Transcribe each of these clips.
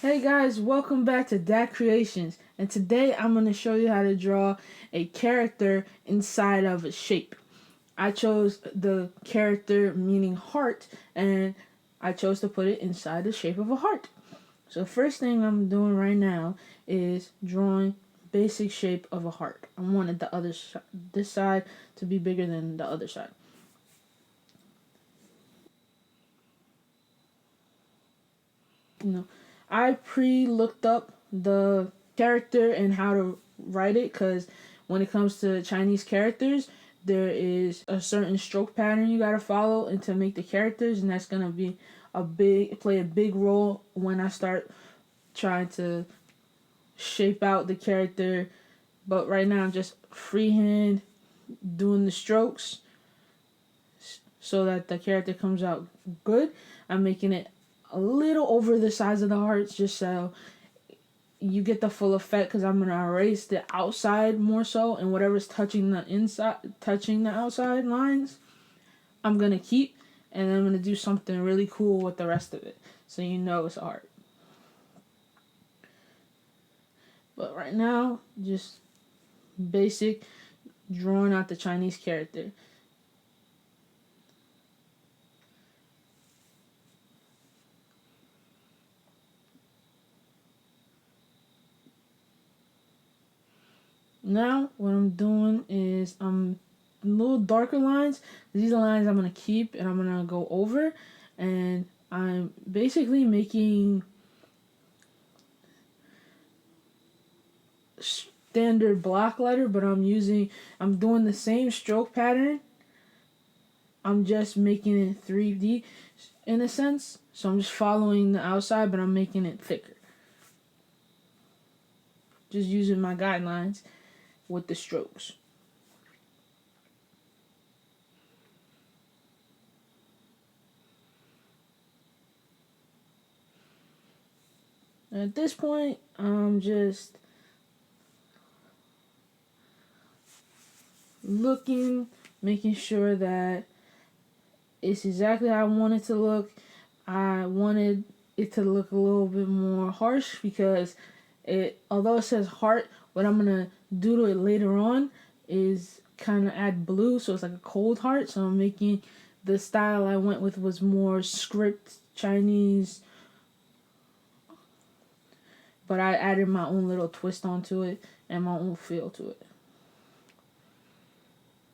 Hey guys, welcome back to Dat Creations, and today I'm going to show you how to draw a character inside of a shape. I chose the character meaning heart, and I chose to put it inside the shape of a heart. So the first thing I'm doing right now is drawing basic shape of a heart. I wanted this side to be bigger than the other side. I pre-looked up the character and how to write it because when it comes to Chinese characters, there is a certain stroke pattern you gotta follow and to make the characters, and that's gonna be play a big role when I start trying to shape out the character. But right now I'm just freehand doing the strokes so that the character comes out good. I'm making it a little over the size of the hearts just so you get the full effect, because I'm gonna erase the outside more so, and whatever's touching the outside lines, I'm gonna keep, and I'm gonna do something really cool with the rest of it, so you know it's art. But right now, just basic drawing out the Chinese character. Now, what I'm doing is I'm little darker lines. These are lines I'm gonna keep and I'm gonna go over, and I'm basically making standard block letter, but I'm doing the same stroke pattern. I'm just making it 3D in a sense. So I'm just following the outside, but I'm making it thicker. Just using my guidelines with the strokes. At this point, I'm just looking, making sure that it's exactly how I want it to look. I wanted it to look a little bit more harsh because although it says heart, what I'm gonna do to it later on is kind of add blue, so it's like a cold heart. So I'm making the style I went with was more script Chinese, but I added my own little twist onto it and my own feel to it,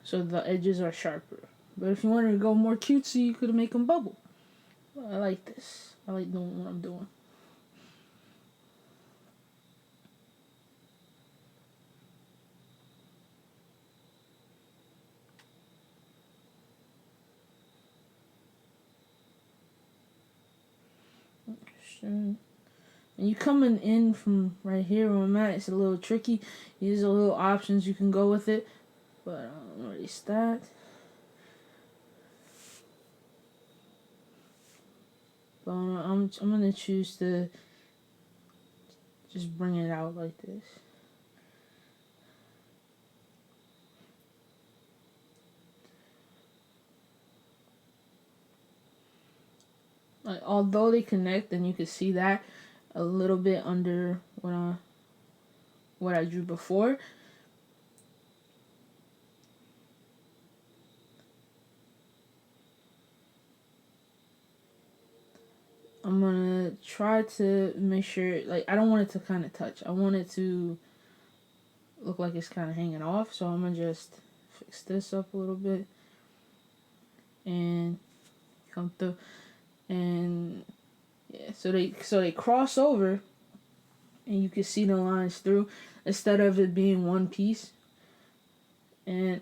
so the edges are sharper. But if you wanted to go more cutesy, you could make them bubble. I like this. I like doing what I'm doing. And you coming in from right here where I'm at, it's a little tricky. There's a little options you can go with it, but I don't really start. But I'm gonna choose to just bring it out like this. Like, although they connect, and you can see that a little bit under what I drew before. I'm gonna try to make sure, like, I don't want it to kind of touch. I want it to look like it's kind of hanging off. So I'm gonna just fix this up a little bit and come through. And yeah, so they cross over, and you can see the lines through instead of it being one piece. And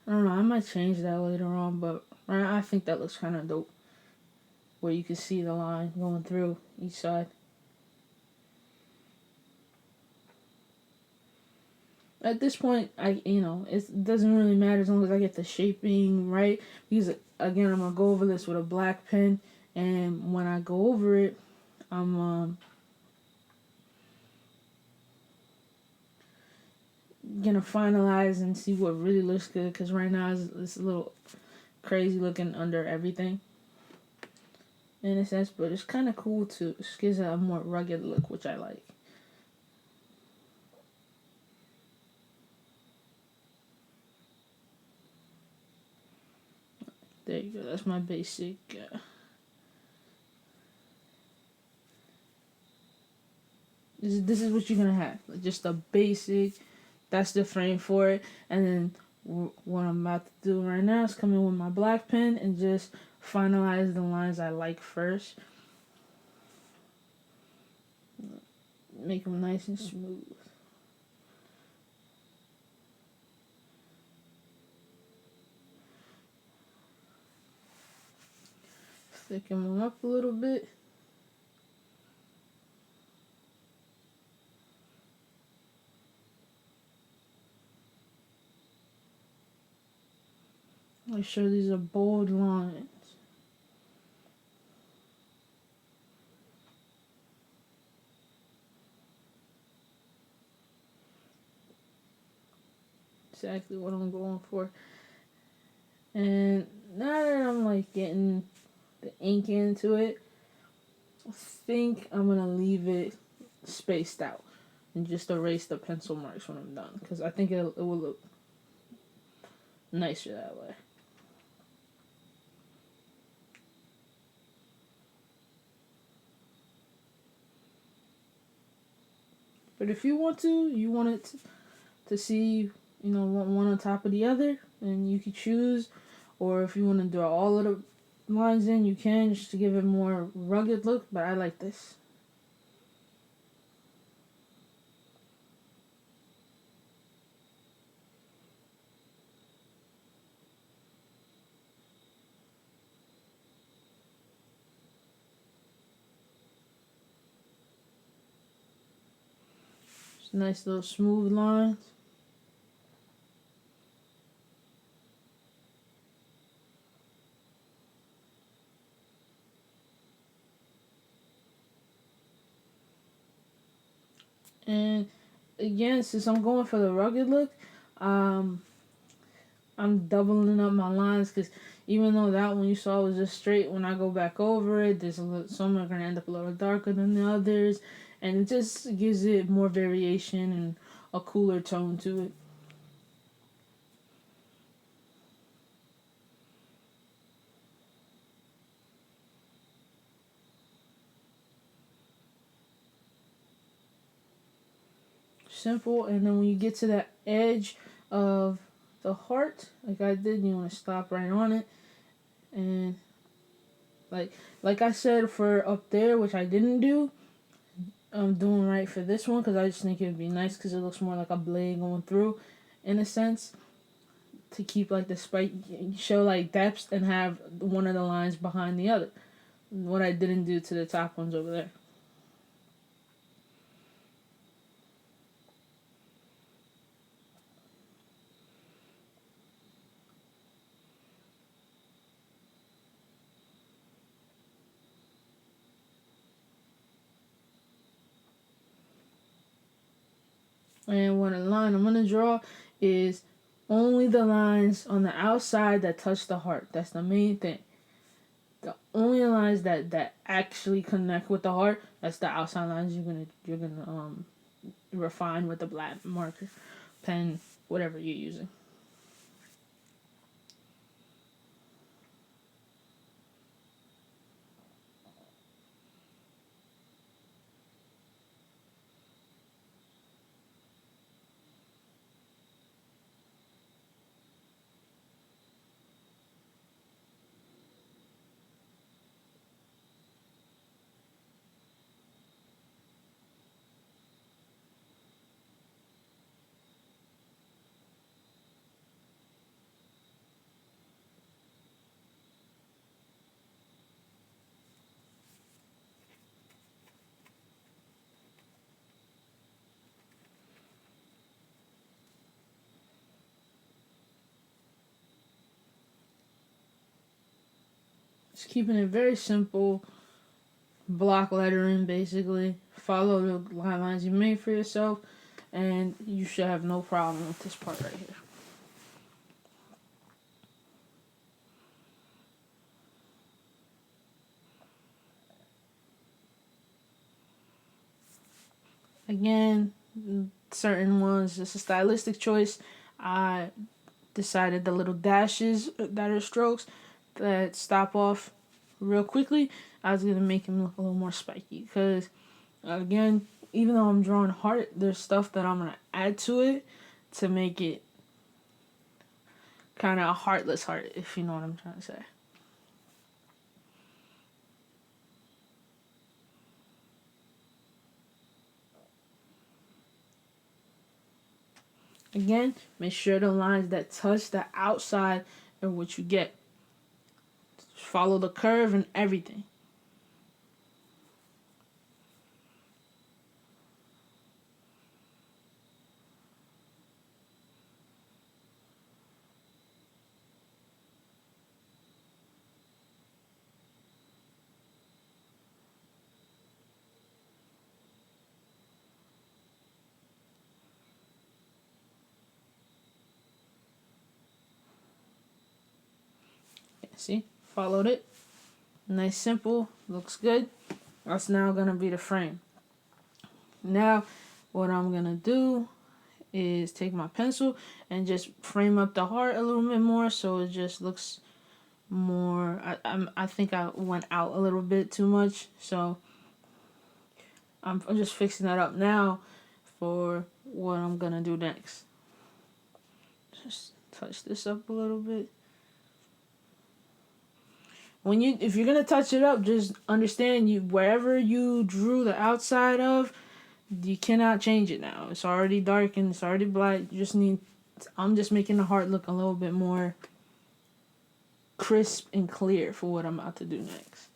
I don't know, I might change that later on, but I think that looks kind of dope, where you can see the line going through each side. At this point, it doesn't really matter as long as I get the shaping right. Because again, I'm gonna go over this with a black pen, and when I go over it, I'm gonna finalize and see what really looks good. Because right now it's a little crazy looking under everything. in a sense, but it's kind of cool too. It gives it a more rugged look, which I like. There you go. That's my basic. This is what you're gonna have. Just a basic. That's the frame for it. And then what I'm about to do right now is come in with my black pen and just finalize the lines I like first. Make them nice and smooth. Thicken them up a little bit. Make sure these are bold lines. Exactly what I'm going for. And now that I'm like getting the ink into it, I think I'm gonna leave it spaced out and just erase the pencil marks when I'm done, because I think it will look nicer that way. But if you want to, you want it to see, one on top of the other, and you can choose. Or if you want to draw all of the lines in, you can, just to give it more rugged look. But I like this. Just nice little smooth lines. And again, since I'm going for the rugged look, um, I'm doubling up my lines, because even though that one you saw was just straight, when I go back over it, some are going to end up a little darker than the others, and it just gives it more variation and a cooler tone to it. Simple. And then when you get to that edge of the heart, like I did, you want to stop right on it. And like I said for up there, which I didn't do, I'm doing right for this one, because I just think it would be nice, because it looks more like a blade going through, in a sense, to keep like the spike, show like depth, and have one of the lines behind the other. What I didn't do to the top ones over there. And what a line I'm gonna draw is only the lines on the outside that touch the heart. That's the main thing. The only lines that actually connect with the heart, that's the outside lines you're gonna refine with the black marker, pen, whatever you're using. Just keeping it very simple, block lettering basically. Follow the lines you made for yourself, and you should have no problem with this part right here. Again, certain ones, it's a stylistic choice. I decided the little dashes that are strokes that stop off real quickly, I was gonna make him look a little more spiky. Because again, even though I'm drawing heart, there's stuff that I'm gonna add to it to make it kind of a heartless heart, if you know what I'm trying to say. Again, make sure the lines that touch the outside are what you get. Follow the curve and everything. See? Followed it. Nice, simple. Looks good. That's now going to be the frame. Now, what I'm going to do is take my pencil and just frame up the heart a little bit more so it just looks more. I think I went out a little bit too much. So I'm just fixing that up now for what I'm going to do next. Just touch this up a little bit. If you're gonna touch it up, just understand wherever you drew the outside of, you cannot change it now. It's already dark and it's already black. You just need. I'm just making the heart look a little bit more crisp and clear for what I'm about to do next.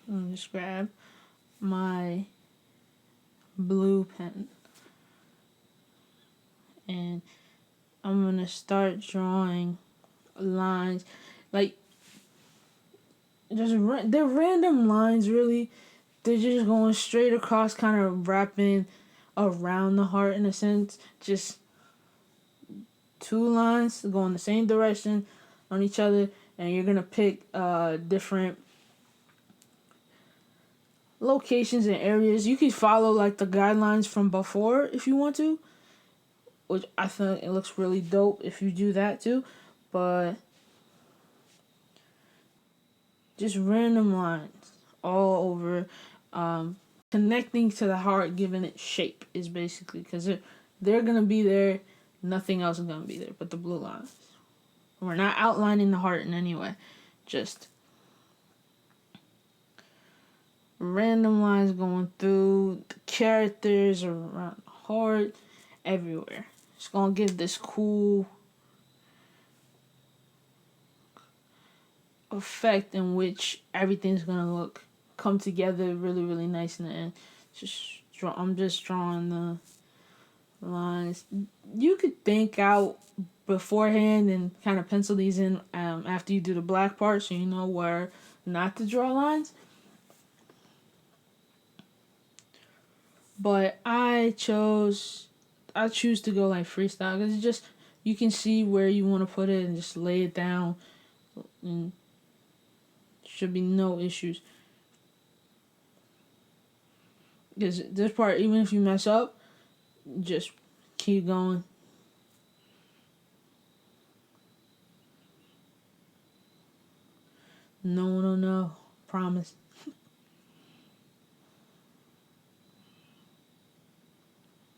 I'm just grab my blue pen and I'm gonna start drawing lines, like they're random lines really. They're just going straight across, kind of wrapping around the heart in a sense. Just two lines going the same direction on each other, and you're gonna pick different locations and areas. You can follow like the guidelines from before if you want to, which I think it looks really dope if you do that too. But just random lines all over, connecting to the heart, giving it shape is basically because they're gonna be there. Nothing else is gonna be there but the blue lines. We're not outlining the heart in any way, just random lines going through the characters around the heart, everywhere. It's gonna give this cool effect in which everything's gonna come together really, really nice in the end. I'm just drawing the lines. You could think out beforehand and kind of pencil these in after you do the black part, so you know where not to draw lines. But I choose to go like freestyle because it's just you can see where you want to put it and just lay it down, and should be no issues. Because this part, even if you mess up, just keep going. No, promise.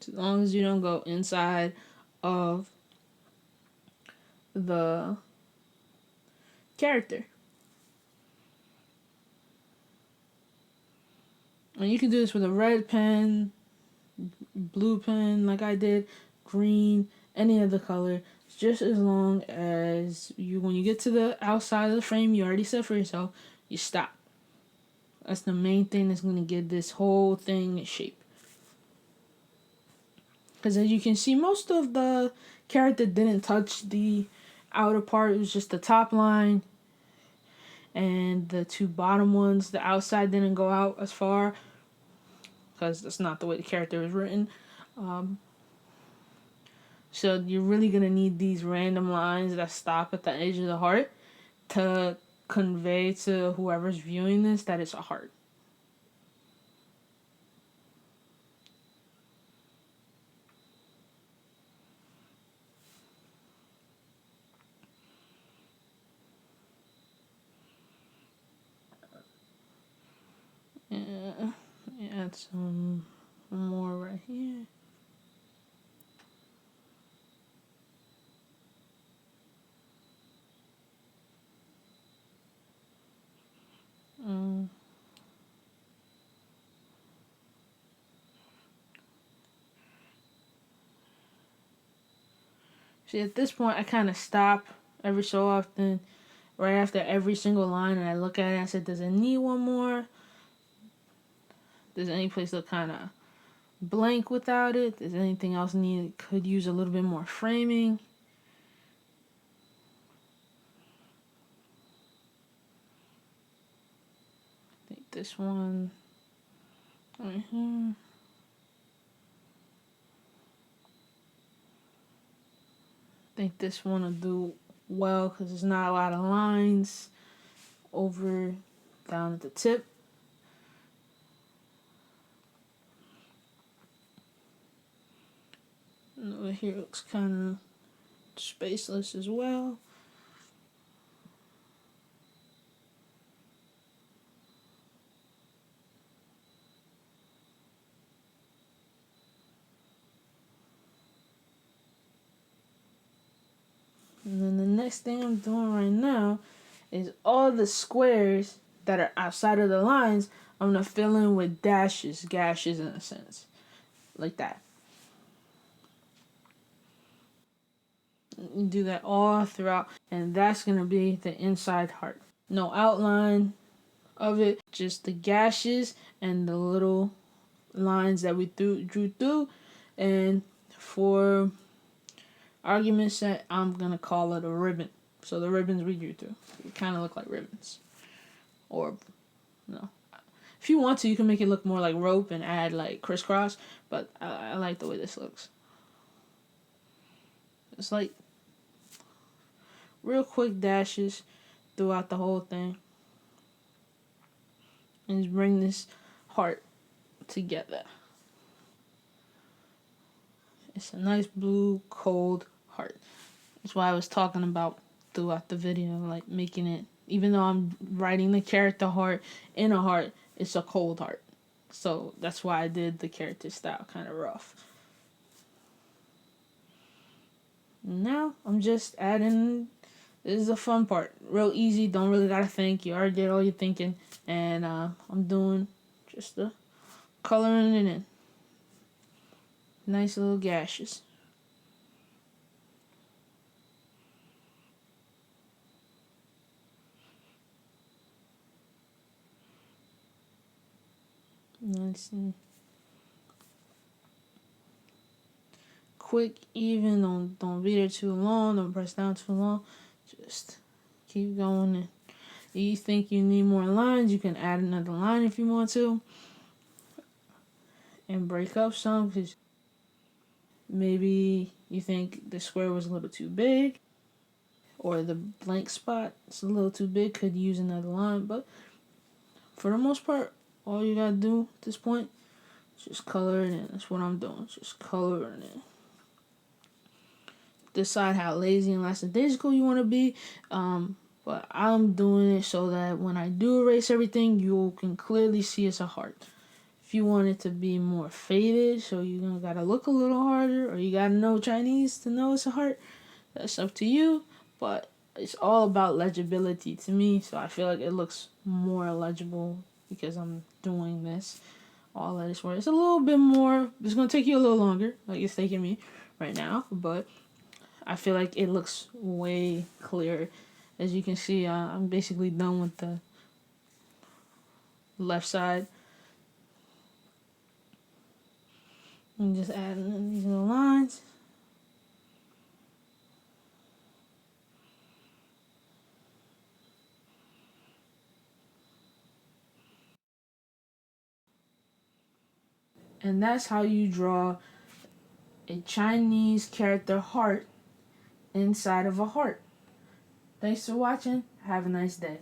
As long as you don't go inside of the character. And you can do this with a red pen, blue pen, like I did, green, any other color. Just as long as when you get to the outside of the frame, you already set for yourself, you stop. That's the main thing that's going to give this whole thing shape. Because as you can see, most of the character didn't touch the outer part. It was just the top line. And the two bottom ones, the outside didn't go out as far. Because that's not the way the character is written. So you're really going to need these random lines that stop at the edge of the heart to convey to whoever's viewing this that it's a heart. add some more right here. See, at this point, I kind of stop every so often, right after every single line, and I look at it and I said, does it need one more? Does any place look kind of blank without it? Does anything else could use a little bit more framing? I think this one right here. I think this one will do well because there's not a lot of lines over down at the tip. And over here looks kind of spaceless as well. And then the next thing I'm doing right now is all the squares that are outside of the lines, I'm going to fill in with dashes, gashes in a sense. Like that. You do that all throughout, and that's going to be the inside heart. No outline of it, just the gashes and the little lines that we drew through. And for argument's sake, I'm going to call it a ribbon. So the ribbons we drew through, it kind of look like ribbons. Or, no. If you want to, you can make it look more like rope and add like crisscross, but I like the way this looks. It's like real quick dashes throughout the whole thing. And just bring this heart together. It's a nice blue, cold heart. That's why I was talking about throughout the video, like making it, even though I'm writing the character heart in a heart, it's a cold heart. So that's why I did the character style kind of rough. Now I'm just adding, this is the fun part. Real easy, don't really gotta think. You already did all your thinking. And I'm doing just the coloring it in. Nice little gashes. Nice and quick, even. Don't beat it too long. Don't press down too long. Just keep going. And you think you need more lines, you can add another line if you want to. And break up some because maybe you think the square was a little too big. Or the blank spot is a little too big, could use another line. But for the most part, all you gotta do at this point is just color it in. That's what I'm doing. Just color it in. Decide how lazy and lackadaisical you want to be. But I'm doing it so that when I do erase everything, you can clearly see it's a heart. If you want it to be more faded, so you're gonna gotta look a little harder, or you gotta know Chinese to know it's a heart, that's up to you. But it's all about legibility to me, so I feel like it looks more legible because I'm doing this. All that is worth. It's a little bit more. It's gonna take you a little longer, like it's taking me right now, but I feel like it looks way clearer. As you can see, I'm basically done with the left side. And just adding in these little lines. And that's how you draw a Chinese character heart inside of a heart. Thanks for watching. Have a nice day.